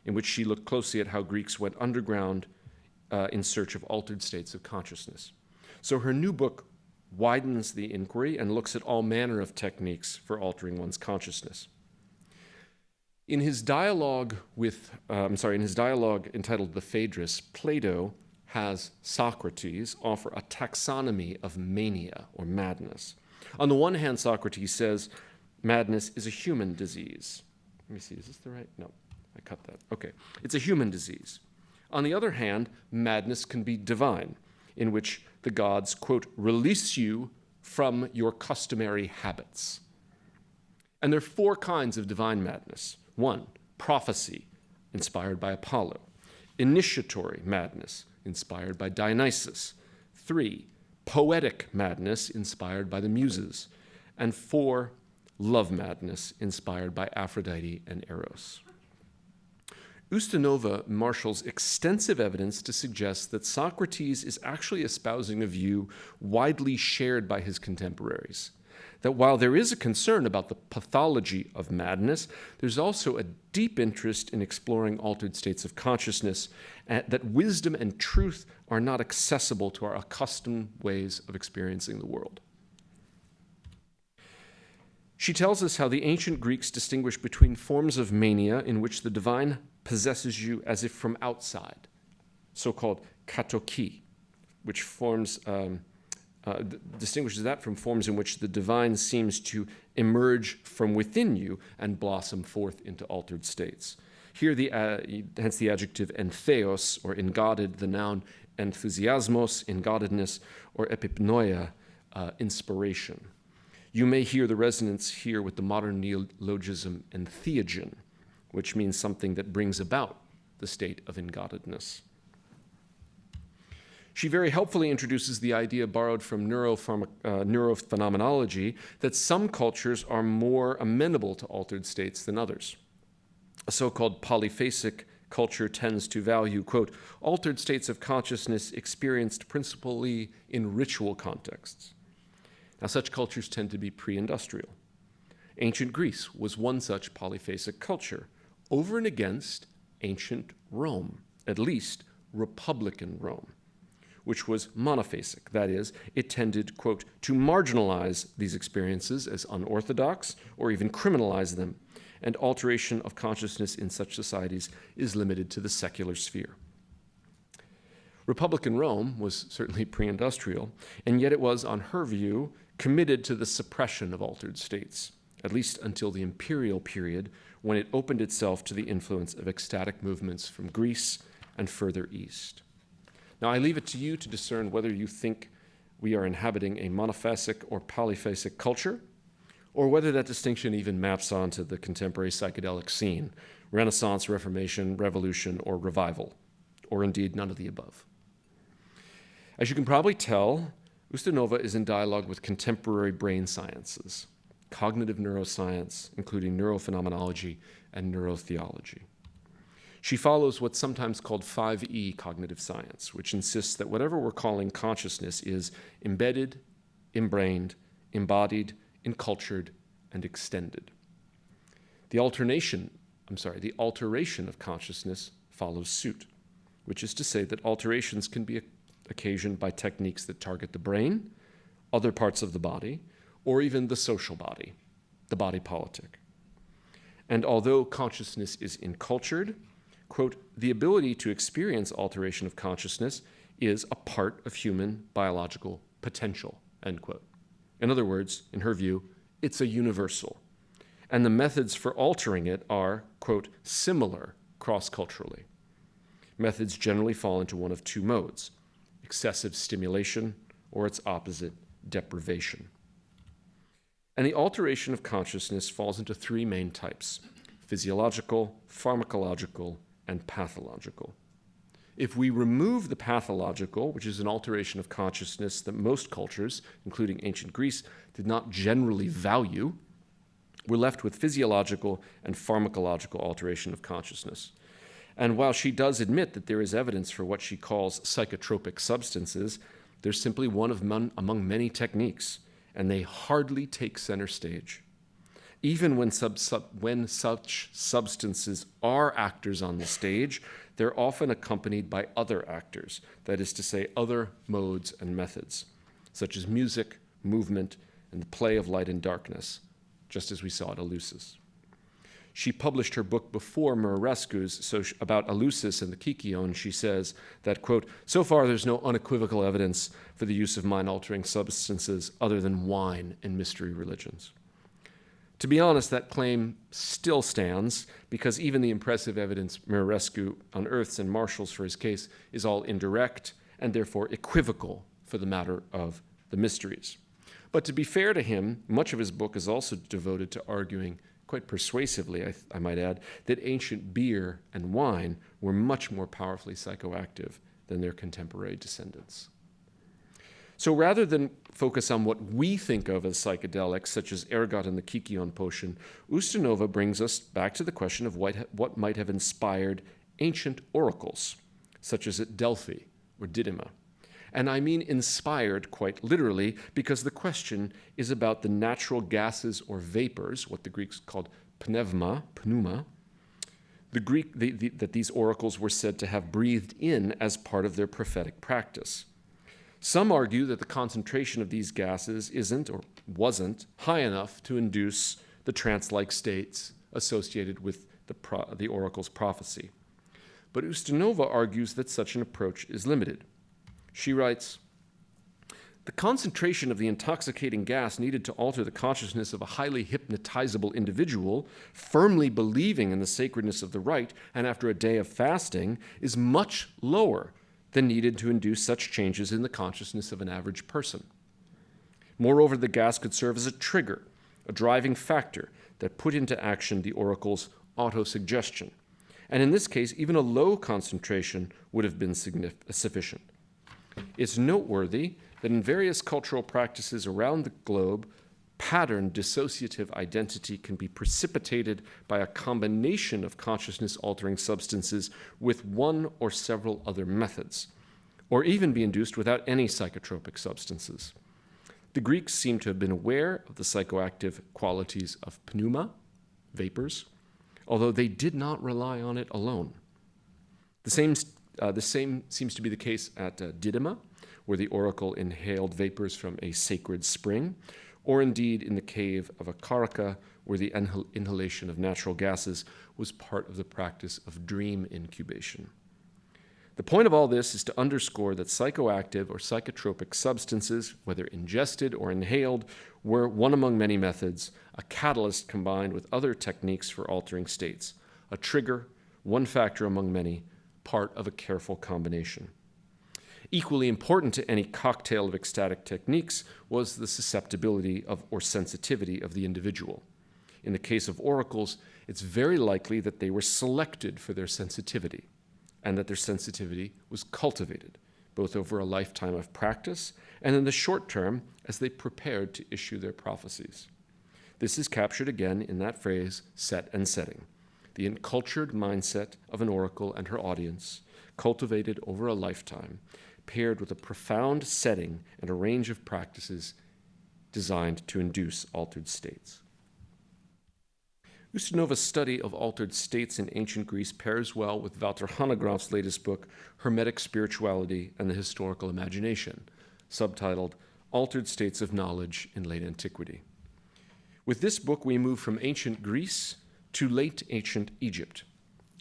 in which she looked closely at how Greeks went underground in search of altered states of consciousness. So her new book widens the inquiry and looks at all manner of techniques for altering one's consciousness. In his dialogue entitled The Phaedrus, Plato has Socrates offer a taxonomy of mania or madness. On the one hand, Socrates says madness is a human disease. Let me see, is this the right? No, I cut that. Okay, it's a human disease. On the other hand, madness can be divine, in which the gods, quote, release you from your customary habits. And there are four kinds of divine madness. One, prophecy, inspired by Apollo. Initiatory madness, inspired by Dionysus. 3, poetic madness, inspired by the Muses. And 4, love madness, inspired by Aphrodite and Eros. Ustinova marshals extensive evidence to suggest that Socrates is actually espousing a view widely shared by his contemporaries, that while there is a concern about the pathology of madness, there's also a deep interest in exploring altered states of consciousness, and that wisdom and truth are not accessible to our accustomed ways of experiencing the world. She tells us how the ancient Greeks distinguished between forms of mania in which the divine possesses you as if from outside, so-called katoki, which distinguishes that from forms in which the divine seems to emerge from within you and blossom forth into altered states. Here, hence the adjective entheos, or engodded, the noun enthusiasmos, engoddedness, or epipnoia, inspiration. You may hear the resonance here with the modern neologism entheogen, which means something that brings about the state of engoddedness. She very helpfully introduces the idea borrowed from neurophenomenology that some cultures are more amenable to altered states than others. A so-called polyphasic culture tends to value, quote, altered states of consciousness experienced principally in ritual contexts. Now, such cultures tend to be pre-industrial. Ancient Greece was one such polyphasic culture, over and against ancient Rome, at least republican Rome, which was monophasic. That is, it tended, quote, to marginalize these experiences as unorthodox or even criminalize them, and alteration of consciousness in such societies is limited to the secular sphere. Republican Rome was certainly pre-industrial, and yet it was, on her view, committed to the suppression of altered states, at least until the imperial period, when it opened itself to the influence of ecstatic movements from Greece and further east. Now, I leave it to you to discern whether you think we are inhabiting a monophasic or polyphasic culture, or whether that distinction even maps onto the contemporary psychedelic scene, Renaissance, Reformation, Revolution, or Revival, or indeed none of the above. As you can probably tell, Ustinova is in dialogue with contemporary brain sciences, cognitive neuroscience, including neurophenomenology and neurotheology. She follows what's sometimes called 5E cognitive science, which insists that whatever we're calling consciousness is embedded, embrained, embodied, encultured, and extended. The alteration of consciousness follows suit, which is to say that alterations can be occasioned by techniques that target the brain, other parts of the body, or even the social body, the body politic. And although consciousness is encultured, quote, the ability to experience alteration of consciousness is a part of human biological potential, end quote. In other words, in her view, it's a universal. And the methods for altering it are, quote, similar cross-culturally. Methods generally fall into one of two modes: excessive stimulation or its opposite, deprivation. And the alteration of consciousness falls into three main types: physiological, pharmacological, and pathological. If we remove the pathological, which is an alteration of consciousness that most cultures, including ancient Greece, did not generally value, we're left with physiological and pharmacological alteration of consciousness. And while she does admit that there is evidence for what she calls psychotropic substances, they're simply one of among many techniques, and they hardly take center stage. Even when such substances are actors on the stage, they're often accompanied by other actors, that is to say, other modes and methods, such as music, movement, and the play of light and darkness, just as we saw at Eleusis. She published her book before Murarescu's, so about eleusis and the kykeon, she says that, quote, so far there's no unequivocal evidence for the use of mind-altering substances other than wine in mystery religions. To be honest, that claim still stands, because even the impressive evidence Murarescu unearths and marshals for his case is all indirect and therefore equivocal for the matter of the mysteries. But to be fair to him, much of his book is also devoted to arguing, quite persuasively, I might add, that ancient beer and wine were much more powerfully psychoactive than their contemporary descendants. So rather than focus on what we think of as psychedelics, such as ergot and the kykeon potion, Ustinova brings us back to the question of what might have inspired ancient oracles, such as at Delphi or Didyma. And I mean inspired quite literally, because the question is about the natural gases or vapors, what the Greeks called pneuma, that these oracles were said to have breathed in as part of their prophetic practice. Some argue that the concentration of these gases isn't or wasn't high enough to induce the trance-like states associated with the oracle's prophecy. But Ustinova argues that such an approach is limited. She writes, the concentration of the intoxicating gas needed to alter the consciousness of a highly hypnotizable individual, firmly believing in the sacredness of the rite, and after a day of fasting, is much lower than needed to induce such changes in the consciousness of an average person. Moreover, the gas could serve as a trigger, a driving factor that put into action the oracle's autosuggestion. And in this case, even a low concentration would have been sufficient. It's noteworthy that in various cultural practices around the globe, pattern dissociative identity can be precipitated by a combination of consciousness-altering substances with one or several other methods, or even be induced without any psychotropic substances. The Greeks seem to have been aware of the psychoactive qualities of pneuma, vapors, although they did not rely on it alone. The same seems to be the case at Didyma, where the oracle inhaled vapors from a sacred spring, or indeed in the cave of Akaraka, where the inhalation of natural gases was part of the practice of dream incubation. The point of all this is to underscore that psychoactive or psychotropic substances, whether ingested or inhaled, were one among many methods, a catalyst combined with other techniques for altering states, a trigger, one factor among many, part of a careful combination. Equally important to any cocktail of ecstatic techniques was the susceptibility or sensitivity of the individual. In the case of oracles, it's very likely that they were selected for their sensitivity, and that their sensitivity was cultivated, both over a lifetime of practice and in the short term as they prepared to issue their prophecies. This is captured again in that phrase, set and setting, the encultured mindset of an oracle and her audience, cultivated over a lifetime, paired with a profound setting and a range of practices designed to induce altered states. Ustinova's study of altered states in ancient Greece pairs well with Walter Hanegraaff's latest book, Hermetic Spirituality and the Historical Imagination, subtitled Altered States of Knowledge in Late Antiquity. With this book, we move from ancient Greece to late ancient Egypt,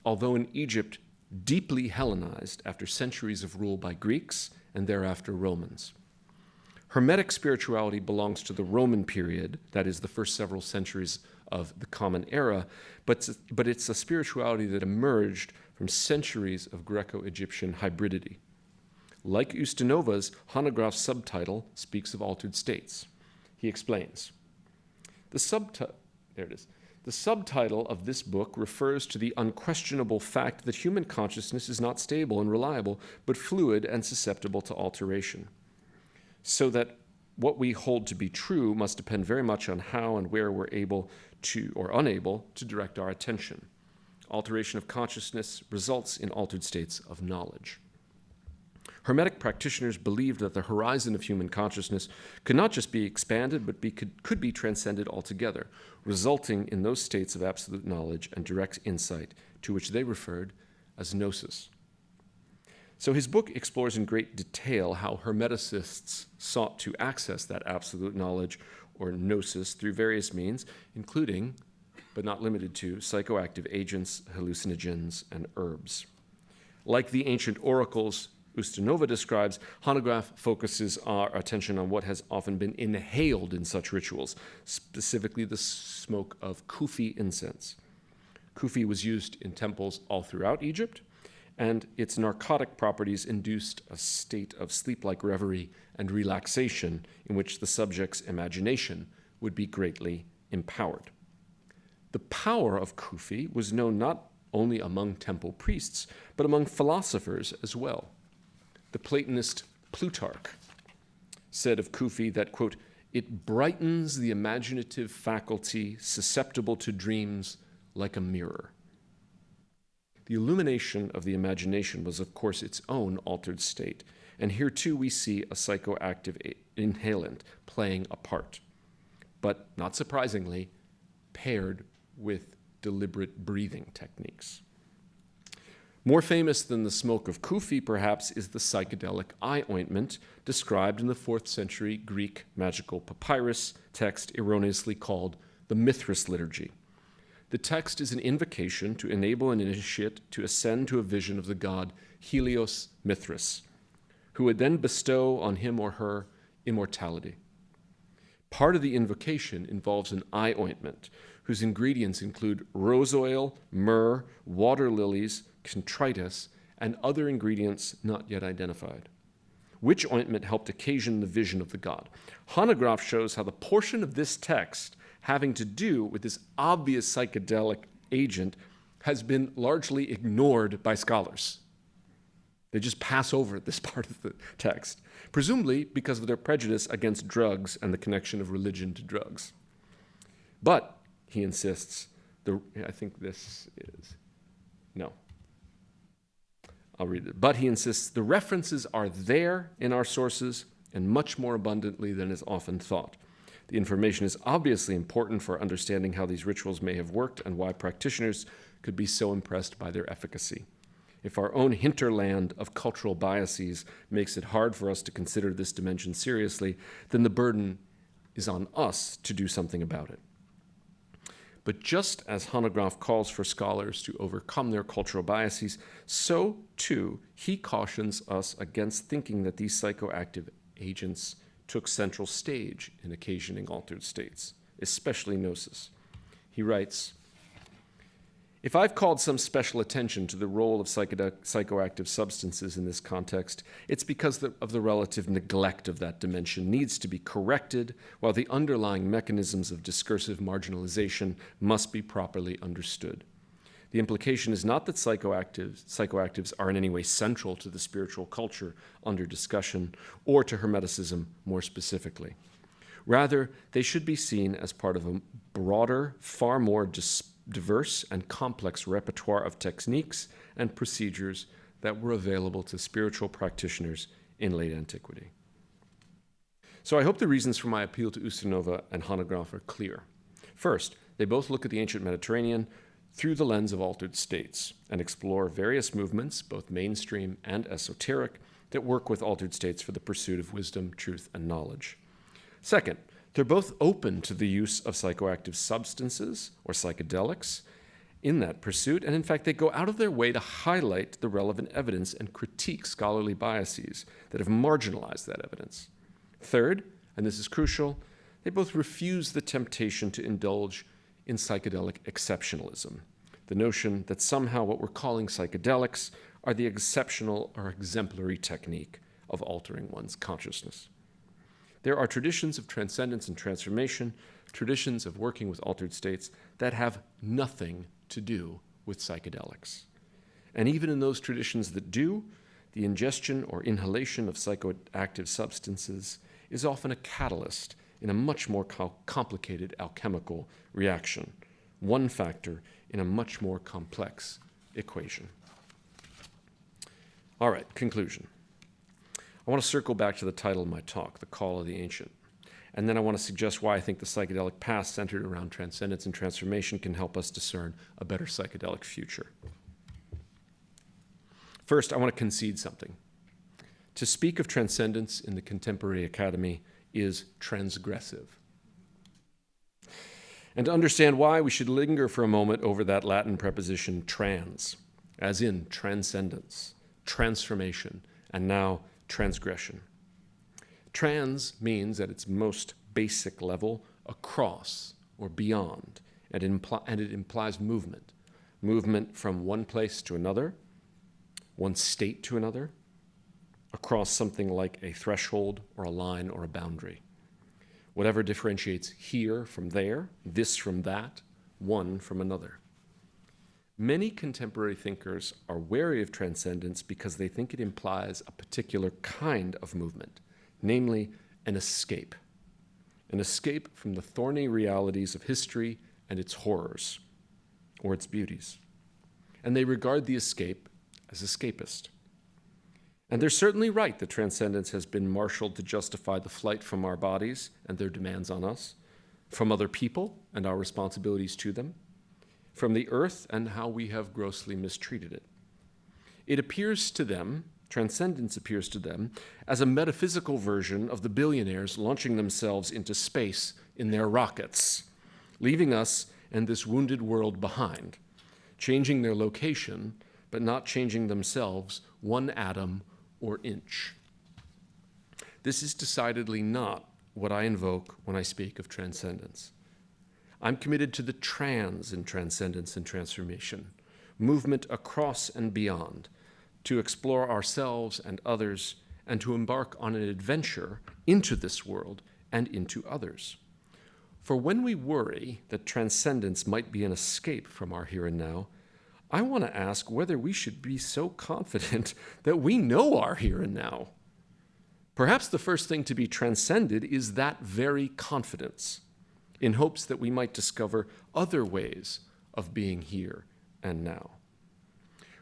although in Egypt deeply Hellenized after centuries of rule by Greeks and thereafter Romans. Hermetic spirituality belongs to the Roman period, that is, the first several centuries of the Common Era, but it's a spirituality that emerged from centuries of Greco-Egyptian hybridity. Like Ustinova's, Hanegraaff's subtitle speaks of altered states. He explains, the subtitle of this book refers to the unquestionable fact that human consciousness is not stable and reliable, but fluid and susceptible to alteration. So that what we hold to be true must depend very much on how and where we're able to, or unable, to direct our attention. Alteration of consciousness results in altered states of knowledge. Hermetic practitioners believed that the horizon of human consciousness could not just be expanded, but could be transcended altogether, resulting in those states of absolute knowledge and direct insight to which they referred as gnosis. So his book explores in great detail how Hermeticists sought to access that absolute knowledge, or gnosis, through various means, including, but not limited to, psychoactive agents, hallucinogens, and herbs. Like the ancient oracles Ustinova describes, Hanegraaff focuses our attention on what has often been inhaled in such rituals, specifically the smoke of Kufi incense. Kufi was used in temples all throughout Egypt, and its narcotic properties induced a state of sleep-like reverie and relaxation in which the subject's imagination would be greatly empowered. The power of Kufi was known not only among temple priests, but among philosophers as well. The Platonist Plutarch said of Kufi that, quote, it brightens the imaginative faculty susceptible to dreams like a mirror. The illumination of the imagination was, of course, its own altered state, and here too we see a psychoactive inhalant playing a part, but not surprisingly, paired with deliberate breathing techniques. More famous than the smoke of Kufi, perhaps, is the psychedelic eye ointment described in the 4th century Greek magical papyrus text erroneously called the Mithras Liturgy. The text is an invocation to enable an initiate to ascend to a vision of the god Helios Mithras, who would then bestow on him or her immortality. Part of the invocation involves an eye ointment, whose ingredients include rose oil, myrrh, water lilies, contritus, and other ingredients not yet identified. Which ointment helped occasion the vision of the god? Hanegraaff shows how the portion of this text having to do with this obvious psychedelic agent has been largely ignored by scholars. They just pass over this part of the text, presumably because of their prejudice against drugs and the connection of religion to drugs. But, he insists, I think this is, no. I'll read it. But, he insists, the references are there in our sources and much more abundantly than is often thought. The information is obviously important for understanding how these rituals may have worked and why practitioners could be so impressed by their efficacy. If our own hinterland of cultural biases makes it hard for us to consider this dimension seriously, then the burden is on us to do something about it. But just as Hanegraaff calls for scholars to overcome their cultural biases, so, too, he cautions us against thinking that these psychoactive agents took central stage in occasioning altered states, especially gnosis. He writes, if I've called some special attention to the role of psychoactive substances in this context, it's because of the relative neglect of that dimension needs to be corrected, while the underlying mechanisms of discursive marginalization must be properly understood. The implication is not that psychoactives are in any way central to the spiritual culture under discussion, or to Hermeticism more specifically. Rather, they should be seen as part of a broader, far more diverse and complex repertoire of techniques and procedures that were available to spiritual practitioners in late antiquity. So I hope the reasons for my appeal to Ustinova and Hanegraaff are clear. First, they both look at the ancient Mediterranean through the lens of altered states and explore various movements, both mainstream and esoteric, that work with altered states for the pursuit of wisdom, truth, and knowledge. Second, they're both open to the use of psychoactive substances or psychedelics in that pursuit, and in fact, they go out of their way to highlight the relevant evidence and critique scholarly biases that have marginalized that evidence. Third, and this is crucial, they both refuse the temptation to indulge in psychedelic exceptionalism, the notion that somehow what we're calling psychedelics are the exceptional or exemplary technique of altering one's consciousness. There are traditions of transcendence and transformation, traditions of working with altered states that have nothing to do with psychedelics. And even in those traditions that do, the ingestion or inhalation of psychoactive substances is often a catalyst in a much more complicated alchemical reaction, one factor in a much more complex equation. All right, conclusion. I want to circle back to the title of my talk, The Call of the Ancient. And then I want to suggest why I think the psychedelic past centered around transcendence and transformation can help us discern a better psychedelic future. First, I want to concede something. To speak of transcendence in the contemporary academy is transgressive. And to understand why, we should linger for a moment over that Latin preposition trans, as in transcendence, transformation, and now transgression. Trans means at its most basic level across or beyond, and it implies movement. Movement from one place to another, one state to another, across something like a threshold or a line or a boundary. Whatever differentiates here from there, this from that, one from another. Many contemporary thinkers are wary of transcendence because they think it implies a particular kind of movement, namely an escape from the thorny realities of history and its horrors, or its beauties. And they regard the escape as escapist. And they're certainly right that transcendence has been marshaled to justify the flight from our bodies and their demands on us, from other people and our responsibilities to them, from the earth and how we have grossly mistreated it. It appears to them, transcendence appears to them, as a metaphysical version of the billionaires launching themselves into space in their rockets, leaving us and this wounded world behind, changing their location, but not changing themselves one atom or inch. This is decidedly not what I invoke when I speak of transcendence. I'm committed to the trans in transcendence and transformation, movement across and beyond, to explore ourselves and others, and to embark on an adventure into this world and into others. For when we worry that transcendence might be an escape from our here and now, I want to ask whether we should be so confident that we know our here and now. Perhaps the first thing to be transcended is that very confidence, in hopes that we might discover other ways of being here and now.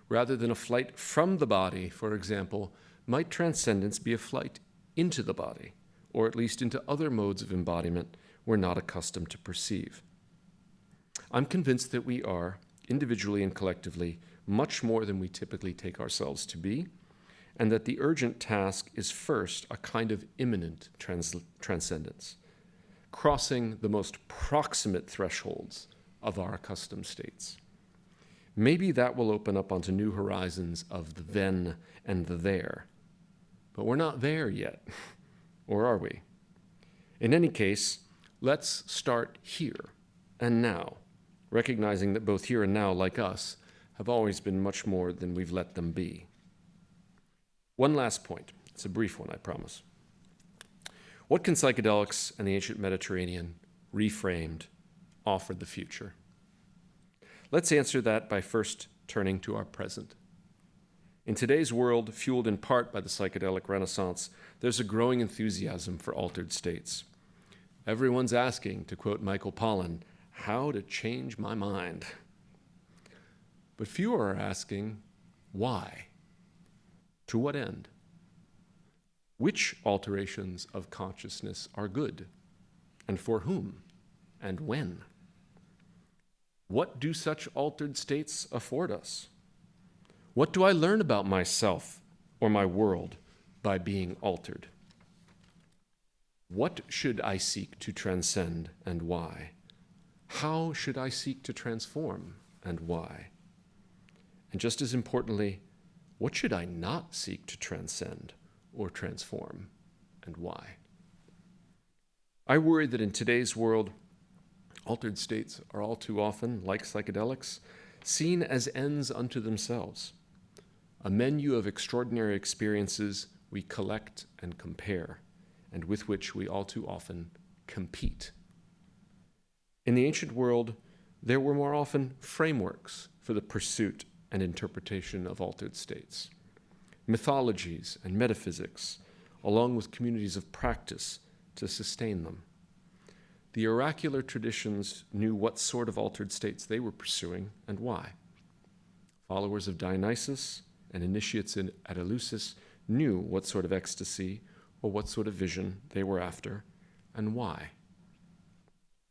Rather than a flight from the body, for example, might transcendence be a flight into the body, or at least into other modes of embodiment we're not accustomed to perceive? I'm convinced that we are, individually and collectively, much more than we typically take ourselves to be, and that the urgent task is first a kind of imminent transcendence, crossing the most proximate thresholds of our accustomed states. Maybe that will open up onto new horizons of the then and the there. But we're not there yet, or are we? In any case, let's start here and now, recognizing that both here and now, like us, have always been much more than we've let them be. One last point. It's a brief one, I promise. What can psychedelics and the ancient Mediterranean, reframed, offer the future? Let's answer that by first turning to our present. In today's world, fueled in part by the psychedelic renaissance, there's a growing enthusiasm for altered states. Everyone's asking, to quote Michael Pollan, how to change my mind. But fewer are asking, why? To what end? Which alterations of consciousness are good? And for whom? And when? What do such altered states afford us? What do I learn about myself or my world by being altered? What should I seek to transcend and why? How should I seek to transform and why? And just as importantly, what should I not seek to transcend or transform and why? I worry that in today's world, altered states are all too often, like psychedelics, seen as ends unto themselves, a menu of extraordinary experiences we collect and compare, and with which we all too often compete. In the ancient world, there were more often frameworks for the pursuit and interpretation of altered states, mythologies and metaphysics, along with communities of practice to sustain them. The oracular traditions knew what sort of altered states they were pursuing and why. Followers of Dionysus and initiates at eleusis knew what sort of ecstasy or what sort of vision they were after and why.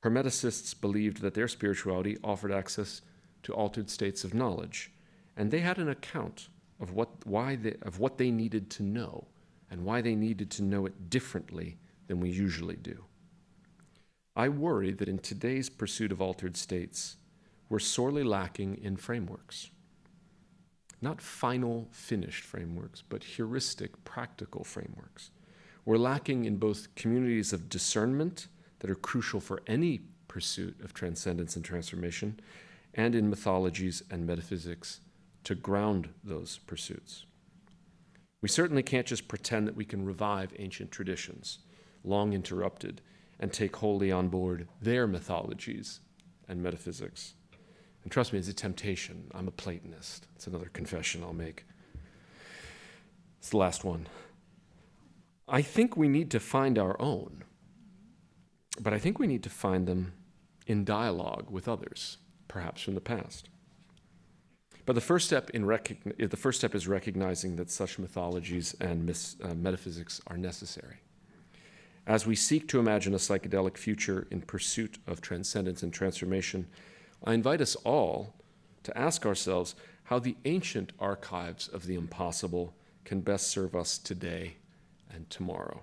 Hermeticists believed that their spirituality offered access to altered states of knowledge, and they had an account of what they needed to know and why they needed to know it differently than we usually do. I worry that in today's pursuit of altered states, we're sorely lacking in frameworks. Not final, finished frameworks, but heuristic, practical frameworks. We're lacking in both communities of discernment that are crucial for any pursuit of transcendence and transformation, and in mythologies and metaphysics to ground those pursuits. We certainly can't just pretend that we can revive ancient traditions, long interrupted, and take wholly on board their mythologies and metaphysics. And trust me, it's a temptation. I'm a Platonist. It's another confession I'll make. It's the last one. I think we need to find our own, but I think we need to find them in dialogue with others, perhaps from the past. But the first step is recognizing that such mythologies and metaphysics are necessary. As we seek to imagine a psychedelic future in pursuit of transcendence and transformation, I invite us all to ask ourselves how the ancient archives of the impossible can best serve us today and tomorrow.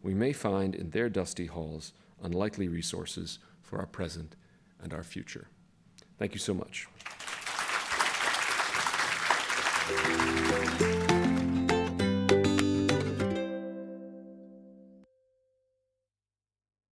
We may find in their dusty halls unlikely resources for our present and our future. Thank you so much.